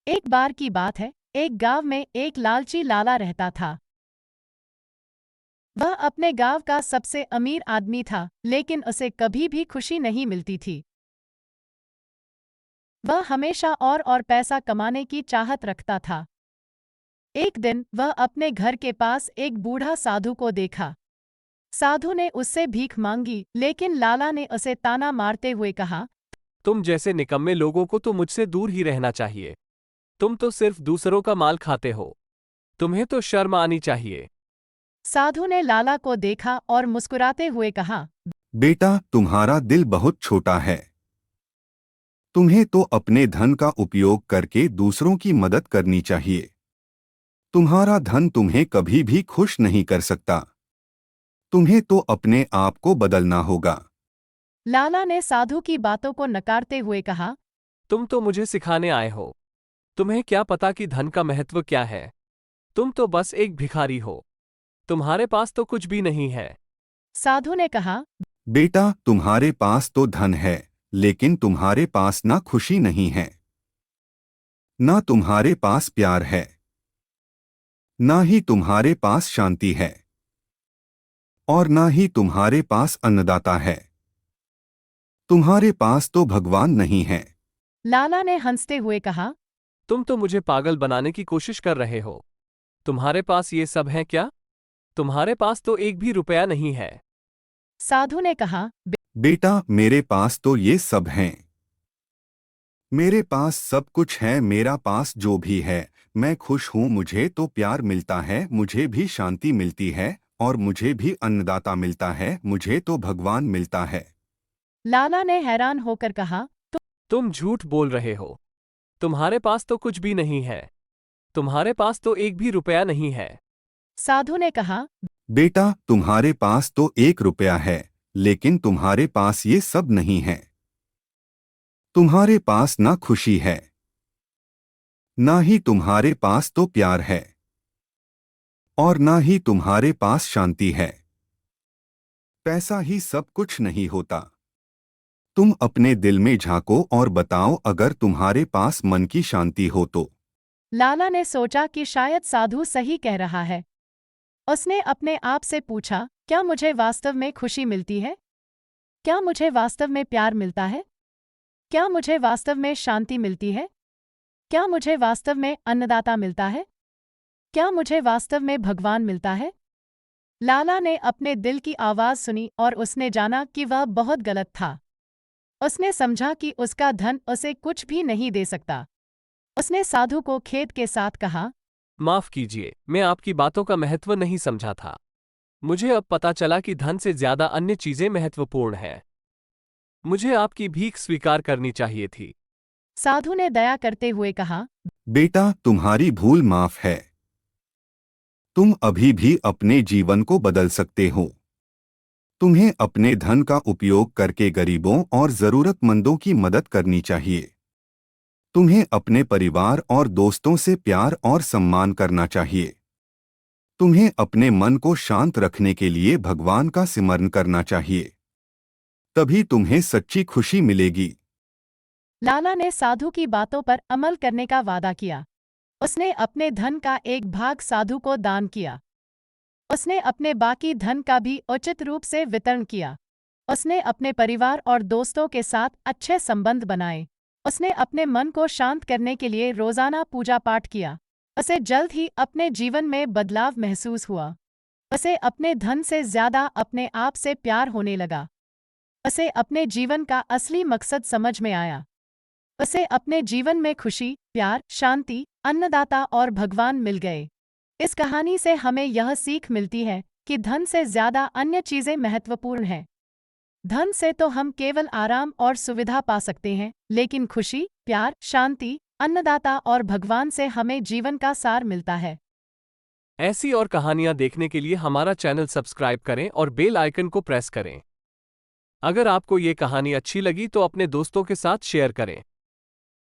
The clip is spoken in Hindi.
एक बार की बात है, एक गांव में एक लालची लाला रहता था। वह अपने गांव का सबसे अमीर आदमी था, लेकिन उसे कभी भी खुशी नहीं मिलती थी। वह हमेशा और पैसा कमाने की चाहत रखता था। एक दिन वह अपने घर के पास एक बूढ़ा साधु को देखा। साधु ने उससे भीख मांगी, लेकिन लाला ने उसे ताना मारते हुए कहा, तुम जैसे निकम्मे लोगों को तो मुझसे दूर ही रहना चाहिए। तुम तो सिर्फ दूसरों का माल खाते हो। तुम्हें तो शर्म आनी चाहिए। साधु ने लाला को देखा और मुस्कुराते हुए कहा, बेटा, तुम्हारा दिल बहुत छोटा है। तुम्हें तो अपने धन का उपयोग करके दूसरों की मदद करनी चाहिए। तुम्हारा धन तुम्हें कभी भी खुश नहीं कर सकता। तुम्हें तो अपने आप को बदलना होगा। लाला ने साधु की बातों को नकारते हुए कहा, तुम तो मुझे सिखाने आए हो। तुम्हें क्या पता कि धन का महत्व क्या है। तुम तो बस एक भिखारी हो। तुम्हारे पास तो कुछ भी नहीं है। साधु ने कहा, बेटा, तुम्हारे पास तो धन है, लेकिन तुम्हारे पास ना खुशी नहीं है, ना तुम्हारे पास प्यार है, ना ही तुम्हारे पास शांति है, और ना ही तुम्हारे पास अन्नदाता है। तुम्हारे पास तो भगवान नहीं है। लाला ने हंसते हुए कहा, तुम तो मुझे पागल बनाने की कोशिश कर रहे हो। तुम्हारे पास ये सब है क्या? तुम्हारे पास तो एक भी रुपया नहीं है। साधु ने कहा, बेटा, मेरे पास तो ये सब हैं। मेरे पास सब कुछ है। मेरा पास जो भी है, मैं खुश हूँ। मुझे तो प्यार मिलता है, मुझे भी शांति मिलती है, और मुझे भी अन्नदाता मिलता है, मुझे तो भगवान मिलता है। लाला ने हैरान होकर कहा, तुम झूठ बोल रहे हो। तुम्हारे पास तो कुछ भी नहीं है। तुम्हारे पास तो एक भी रुपया नहीं है। साधु ने कहा, बेटा, तुम्हारे पास तो 1 रुपया है, लेकिन तुम्हारे पास ये सब नहीं है। तुम्हारे पास ना खुशी है, ना ही तुम्हारे पास तो प्यार है, और ना ही तुम्हारे पास शांति है। पैसा ही सब कुछ नहीं होता। तुम अपने दिल में झांको और बताओ, अगर तुम्हारे पास मन की शांति हो तो। लाला ने सोचा कि शायद साधु सही कह रहा है। उसने अपने आप से पूछा, क्या मुझे वास्तव में खुशी मिलती है? क्या मुझे वास्तव में प्यार मिलता है? क्या मुझे वास्तव में शांति मिलती है? क्या मुझे वास्तव में अन्नदाता मिलता है? क्या मुझे वास्तव में भगवान मिलता है? लाला ने अपने दिल की आवाज़ सुनी और उसने जाना कि वह बहुत गलत था। उसने समझा कि उसका धन उसे कुछ भी नहीं दे सकता। उसने साधु को खेद के साथ कहा, माफ कीजिए, मैं आपकी बातों का महत्व नहीं समझा था। मुझे अब पता चला कि धन से ज्यादा अन्य चीजें महत्वपूर्ण हैं। मुझे आपकी भीख स्वीकार करनी चाहिए थी। साधु ने दया करते हुए कहा, बेटा, तुम्हारी भूल माफ है। तुम अभी भी अपने जीवन को बदल सकते हो। तुम्हें अपने धन का उपयोग करके गरीबों और जरूरतमंदों की मदद करनी चाहिए। तुम्हें अपने परिवार और दोस्तों से प्यार और सम्मान करना चाहिए। तुम्हें अपने मन को शांत रखने के लिए भगवान का स्मरण करना चाहिए। तभी तुम्हें सच्ची खुशी मिलेगी। लाला ने साधु की बातों पर अमल करने का वादा किया। उसने अपने धन का एक भाग साधु को दान किया। उसने अपने बाकी धन का भी उचित रूप से वितरण किया। उसने अपने परिवार और दोस्तों के साथ अच्छे संबंध बनाए। उसने अपने मन को शांत करने के लिए रोजाना पूजा पाठ किया। उसे जल्द ही अपने जीवन में बदलाव महसूस हुआ। उसे अपने धन से ज्यादा अपने आप से प्यार होने लगा। उसे अपने जीवन का असली मकसद समझ में आया। उसे अपने जीवन में खुशी, प्यार, शांति, अन्नदाता और भगवान मिल गए। इस कहानी से हमें यह सीख मिलती है कि धन से ज्यादा अन्य चीजें महत्वपूर्ण हैं। धन से तो हम केवल आराम और सुविधा पा सकते हैं, लेकिन खुशी, प्यार, शांति, अन्नदाता और भगवान से हमें जीवन का सार मिलता है। ऐसी और कहानियां देखने के लिए हमारा चैनल सब्सक्राइब करें और बेल आइकन को प्रेस करें। अगर आपको ये कहानी अच्छी लगी तो अपने दोस्तों के साथ शेयर करें।